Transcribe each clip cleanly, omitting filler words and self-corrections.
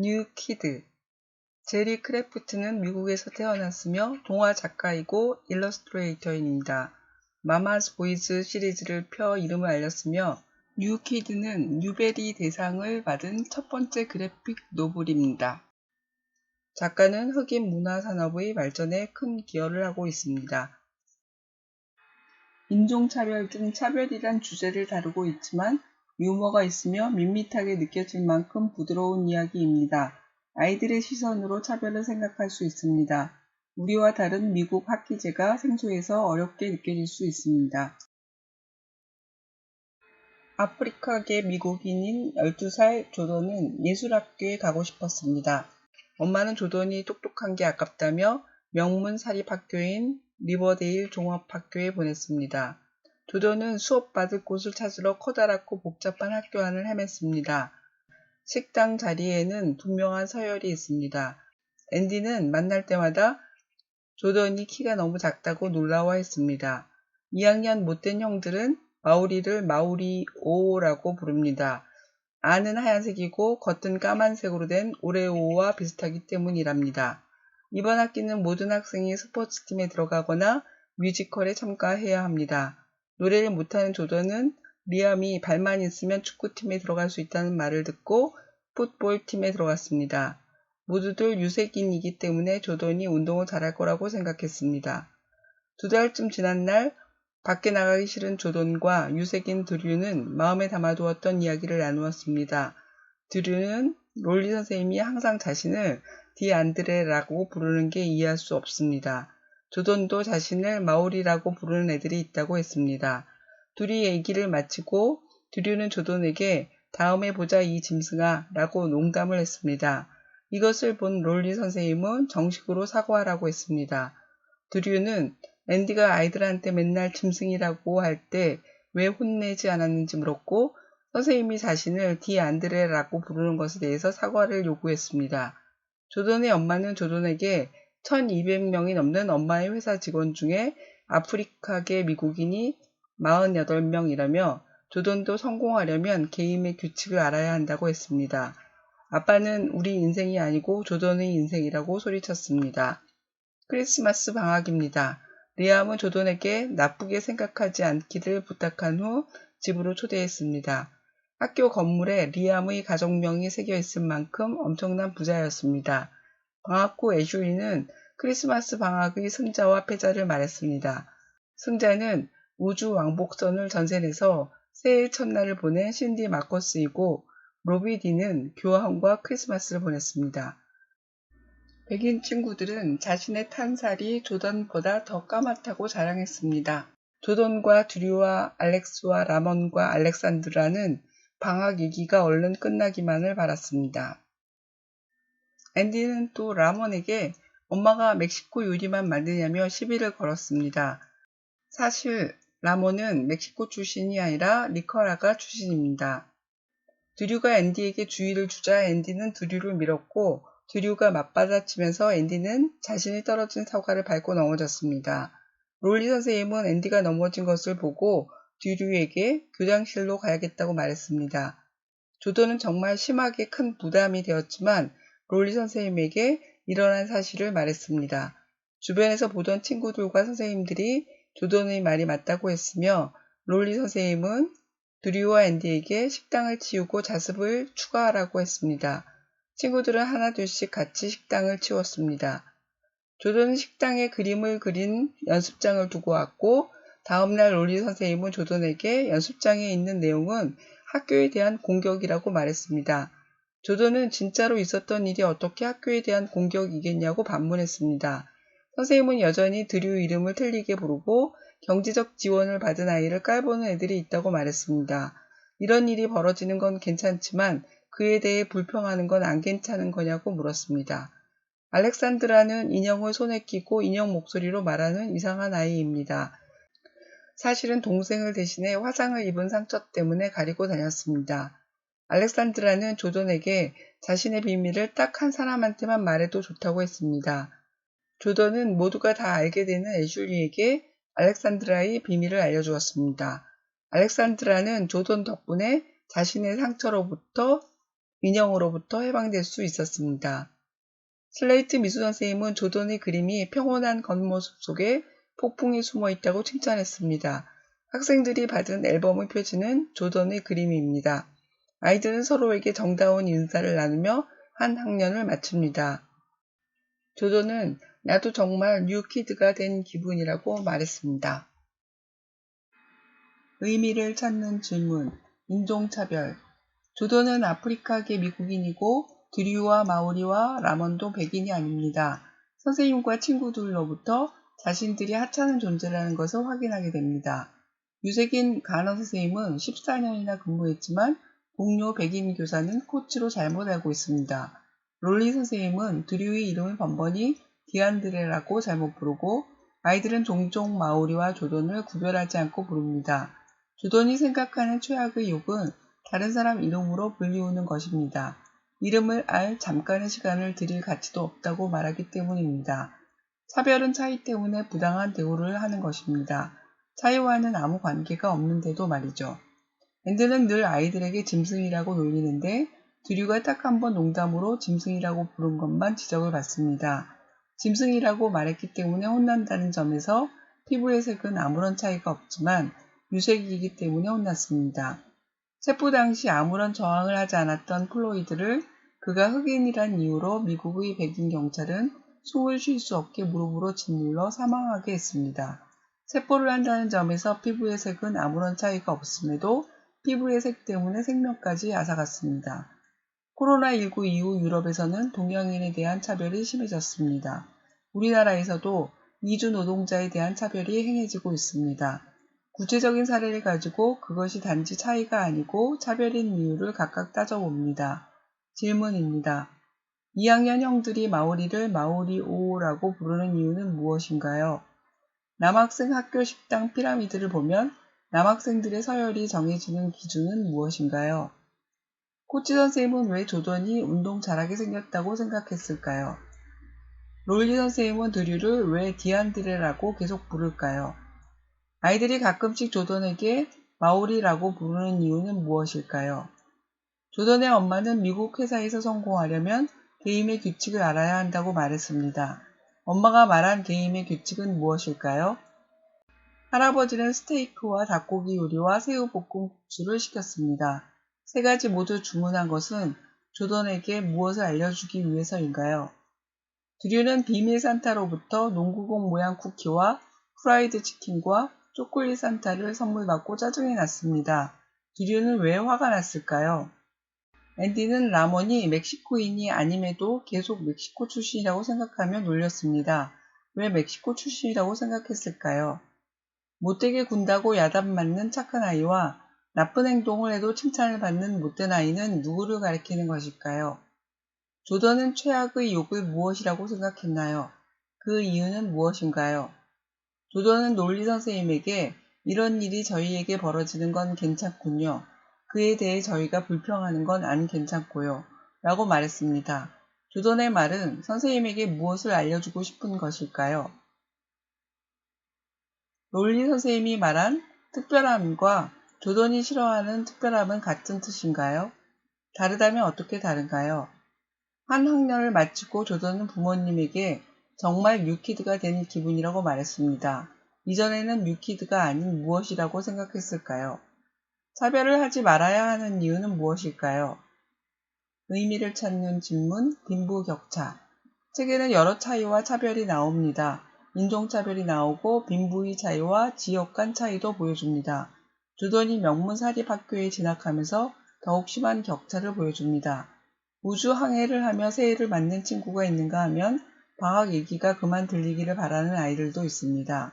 뉴 키드. 제리 크래프트는 미국에서 태어났으며 동화 작가이고 일러스트레이터입니다. 마마's 보이즈 시리즈를 펴 이름을 알렸으며 뉴 키드는 뉴베리 대상을 받은 첫 번째 그래픽 노블입니다. 작가는 흑인 문화 산업의 발전에 큰 기여를 하고 있습니다. 인종차별 등 차별이란 주제를 다루고 있지만 유머가 있으며 밋밋하게 느껴질 만큼 부드러운 이야기입니다. 아이들의 시선으로 차별을 생각할 수 있습니다. 우리와 다른 미국 학기제가 생소해서 어렵게 느껴질 수 있습니다. 아프리카계 미국인인 12살 조던은 예술학교에 가고 싶었습니다. 엄마는 조던이 똑똑한 게 아깝다며 명문 사립학교인 리버데일 종합학교에 보냈습니다. 조던은 수업 받을 곳을 찾으러 커다랗고 복잡한 학교 안을 헤맸습니다. 식당 자리에는 분명한 서열이 있습니다. 앤디는 만날 때마다 조던이 키가 너무 작다고 놀라워했습니다. 2학년 못된 형들은 마우리를 마우리오라고 부릅니다. 안은 하얀색이고 겉은 까만색으로 된 오레오와 비슷하기 때문이랍니다. 이번 학기는 모든 학생이 스포츠팀에 들어가거나 뮤지컬에 참가해야 합니다. 노래를 못하는 조던은 리암이 발만 있으면 축구팀에 들어갈 수 있다는 말을 듣고 풋볼팀에 들어갔습니다. 모두들 유색인이기 때문에 조던이 운동을 잘할 거라고 생각했습니다. 2달쯤 지난 날 밖에 나가기 싫은 조던과 유색인 드류는 마음에 담아두었던 이야기를 나누었습니다. 드류는 롤리 선생님이 항상 자신을 디안드레라고 부르는 게 이해할 수 없습니다. 조던도 자신을 마오리라고 부르는 애들이 있다고 했습니다. 둘이 얘기를 마치고 드류는 조던에게 다음에 보자 이 짐승아 라고 농담을 했습니다. 이것을 본 롤리 선생님은 정식으로 사과하라고 했습니다. 드류는 앤디가 아이들한테 맨날 짐승이라고 할 때 왜 혼내지 않았는지 물었고 선생님이 자신을 디안드레라고 부르는 것에 대해서 사과를 요구했습니다. 조던의 엄마는 조던에게 1200명이 넘는 엄마의 회사 직원 중에 아프리카계 미국인이 48명이라며 조던도 성공하려면 게임의 규칙을 알아야 한다고 했습니다. 아빠는 우리 인생이 아니고 조던의 인생이라고 소리쳤습니다. 크리스마스 방학입니다. 리암은 조던에게 나쁘게 생각하지 않기를 부탁한 후 집으로 초대했습니다. 학교 건물에 리암의 가족명이 새겨있을 만큼 엄청난 부자였습니다. 방학 후 애슐리는 크리스마스 방학의 승자와 패자를 말했습니다. 승자는 우주 왕복선을 전세내서 새해 첫날을 보낸 신디 마커스이고 로비 디는 교황과 크리스마스를 보냈습니다. 백인 친구들은 자신의 탄 살이 조던보다 더 까맣다고 자랑했습니다. 조던과 드류와 알렉스와 라몬과 알렉산드라는 방학 얘기가 얼른 끝나기만을 바랐습니다. 앤디는 또 라몬에게 엄마가 멕시코 요리만 만드냐며 시비를 걸었습니다. 사실 라몬은 멕시코 출신이 아니라 니카라과 출신입니다. 드류가 앤디에게 주의를 주자 앤디는 드류를 밀었고 드류가 맞받아치면서 앤디는 자신이 떨어진 사과를 밟고 넘어졌습니다. 롤리 선생님은 앤디가 넘어진 것을 보고 드류에게 교장실로 가야겠다고 말했습니다. 조던은 정말 심하게 큰 부담이 되었지만 롤리 선생님에게 일어난 사실을 말했습니다. 주변에서 보던 친구들과 선생님들이 조던의 말이 맞다고 했으며 롤리 선생님은 드류와 앤디에게 식당을 치우고 자습을 추가하라고 했습니다. 친구들은 하나둘씩 같이 식당을 치웠습니다. 조던은 식당에 그림을 그린 연습장을 두고 왔고 다음날 롤리 선생님은 조던에게 연습장에 있는 내용은 학교에 대한 공격이라고 말했습니다. 조던은 진짜로 있었던 일이 어떻게 학교에 대한 공격이겠냐고 반문했습니다. 선생님은 여전히 드류 이름을 틀리게 부르고 경제적 지원을 받은 아이를 깔보는 애들이 있다고 말했습니다. 이런 일이 벌어지는 건 괜찮지만 그에 대해 불평하는 건 안 괜찮은 거냐고 물었습니다. 알렉산드라는 인형을 손에 끼고 인형 목소리로 말하는 이상한 아이입니다. 사실은 동생을 대신해 화상을 입은 상처 때문에 가리고 다녔습니다. 알렉산드라는 조던에게 자신의 비밀을 딱 한 사람한테만 말해도 좋다고 했습니다. 조던은 모두가 다 알게 되는 애슐리에게 알렉산드라의 비밀을 알려주었습니다. 알렉산드라는 조던 덕분에 자신의 상처로부터 민영으로부터 해방될 수 있었습니다. 슬레이트 미수 선생님은 조던의 그림이 평온한 겉모습 속에 폭풍이 숨어 있다고 칭찬했습니다. 학생들이 받은 앨범의 표지는 조던의 그림입니다. 아이들은 서로에게 정다운 인사를 나누며 한 학년을 마칩니다. 조던은 나도 정말 뉴키드가 된 기분이라고 말했습니다. 의미를 찾는 질문, 인종차별. 조던은 아프리카계 미국인이고 드류와 마오리와 라몬도 백인이 아닙니다. 선생님과 친구들로부터 자신들이 하찮은 존재라는 것을 확인하게 됩니다. 유색인 가너 선생님은 14년이나 근무했지만 동료 백인 교사는 코치로 잘못 알고 있습니다. 롤리 선생님은 드류의 이름을 번번이 디안드레라고 잘못 부르고 아이들은 종종 마오리와 조던을 구별하지 않고 부릅니다. 조던이 생각하는 최악의 욕은 다른 사람 이름으로 불리우는 것입니다. 이름을 알 잠깐의 시간을 들일 가치도 없다고 말하기 때문입니다. 차별은 차이 때문에 부당한 대우를 하는 것입니다. 차이와는 아무 관계가 없는데도 말이죠. 앤드는 늘 아이들에게 짐승이라고 놀리는데 드류가 딱 한 번 농담으로 짐승이라고 부른 것만 지적을 받습니다. 짐승이라고 말했기 때문에 혼난다는 점에서 피부의 색은 아무런 차이가 없지만 유색이기 때문에 혼났습니다. 체포 당시 아무런 저항을 하지 않았던 플로이드를 그가 흑인이란 이유로 미국의 백인 경찰은 숨을 쉴 수 없게 무릎으로 짓눌러 사망하게 했습니다. 체포를 한다는 점에서 피부의 색은 아무런 차이가 없음에도 피부의 색 때문에 생명까지 앗아갔습니다. 코로나19 이후 유럽에서는 동양인에 대한 차별이 심해졌습니다. 우리나라에서도 이주 노동자에 대한 차별이 행해지고 있습니다. 구체적인 사례를 가지고 그것이 단지 차이가 아니고 차별인 이유를 각각 따져봅니다. 질문입니다. 2학년 형들이 마오리를 마오리오라고 부르는 이유는 무엇인가요? 남학생 학교 식당 피라미드를 보면 남학생들의 서열이 정해지는 기준은 무엇인가요? 코치 선생님은 왜 조던이 운동 잘하게 생겼다고 생각했을까요? 롤리 선생님은 드류를 왜 디안드레라고 계속 부를까요? 아이들이 가끔씩 조던에게 마오리라고 부르는 이유는 무엇일까요? 조던의 엄마는 미국 회사에서 성공하려면 게임의 규칙을 알아야 한다고 말했습니다. 엄마가 말한 게임의 규칙은 무엇일까요? 할아버지는 스테이크와 닭고기 요리와 새우볶음 국수를 시켰습니다. 세 가지 모두 주문한 것은 조던에게 무엇을 알려주기 위해서인가요? 드류는 비밀 산타로부터 농구공 모양 쿠키와 프라이드 치킨과 초콜릿 산타를 선물 받고 짜증이 났습니다. 드류는 왜 화가 났을까요? 앤디는 라몬이 멕시코인이 아님에도 계속 멕시코 출신이라고 생각하며 놀렸습니다. 왜 멕시코 출신이라고 생각했을까요? 못되게 군다고 야단 맞는 착한 아이와 나쁜 행동을 해도 칭찬을 받는 못된 아이는 누구를 가리키는 것일까요? 조던은 최악의 욕을 무엇이라고 생각했나요? 그 이유는 무엇인가요? 조던은 논리 선생님에게 이런 일이 저희에게 벌어지는 건 괜찮군요. 그에 대해 저희가 불평하는 건 안 괜찮고요. 라고 말했습니다. 조던의 말은 선생님에게 무엇을 알려주고 싶은 것일까요? 롤리 선생님이 말한 특별함과 조던이 싫어하는 특별함은 같은 뜻인가요? 다르다면 어떻게 다른가요? 한 학년을 마치고 조던은 부모님에게 정말 뉴키드가 된 기분이라고 말했습니다. 이전에는 뉴키드가 아닌 무엇이라고 생각했을까요? 차별을 하지 말아야 하는 이유는 무엇일까요? 의미를 찾는 질문, 빈부격차. 책에는 여러 차이와 차별이 나옵니다. 인종차별이 나오고 빈부의 차이와 지역 간 차이도 보여줍니다. 조던이 명문 사립학교에 진학하면서 더욱 심한 격차를 보여줍니다. 우주 항해를 하며 새해를 맞는 친구가 있는가 하면 방학 얘기가 그만 들리기를 바라는 아이들도 있습니다.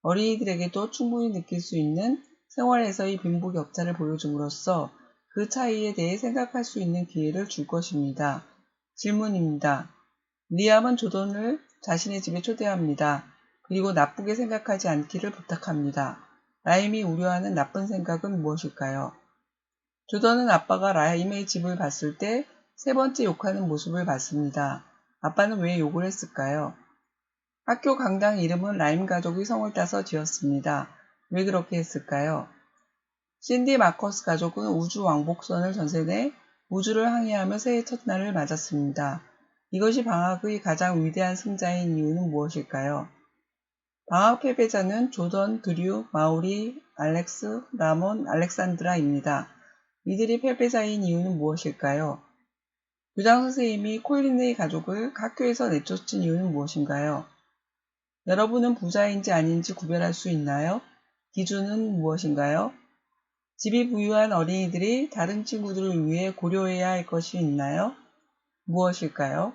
어린이들에게도 충분히 느낄 수 있는 생활에서의 빈부격차를 보여줌으로써 그 차이에 대해 생각할 수 있는 기회를 줄 것입니다. 질문입니다. 리암은 조던을 자신의 집에 초대합니다. 그리고 나쁘게 생각하지 않기를 부탁합니다. 라임이 우려하는 나쁜 생각은 무엇일까요? 조던은 아빠가 라임의 집을 봤을 때 세 번째 욕하는 모습을 봤습니다. 아빠는 왜 욕을 했을까요? 학교 강당 이름은 라임 가족이 성을 따서 지었습니다. 왜 그렇게 했을까요? 신디 마커스 가족은 우주 왕복선을 전세 내 우주를 항해하며 새해 첫날을 맞았습니다. 이것이 방학의 가장 위대한 승자인 이유는 무엇일까요? 방학 패배자는 조던, 드류, 마우리, 알렉스, 라몬, 알렉산드라입니다. 이들이 패배자인 이유는 무엇일까요? 교장 선생님이 콜린의 가족을 학교에서 내쫓은 이유는 무엇인가요? 여러분은 부자인지 아닌지 구별할 수 있나요? 기준은 무엇인가요? 집이 부유한 어린이들이 다른 친구들을 위해 고려해야 할 것이 있나요? 무엇일까요?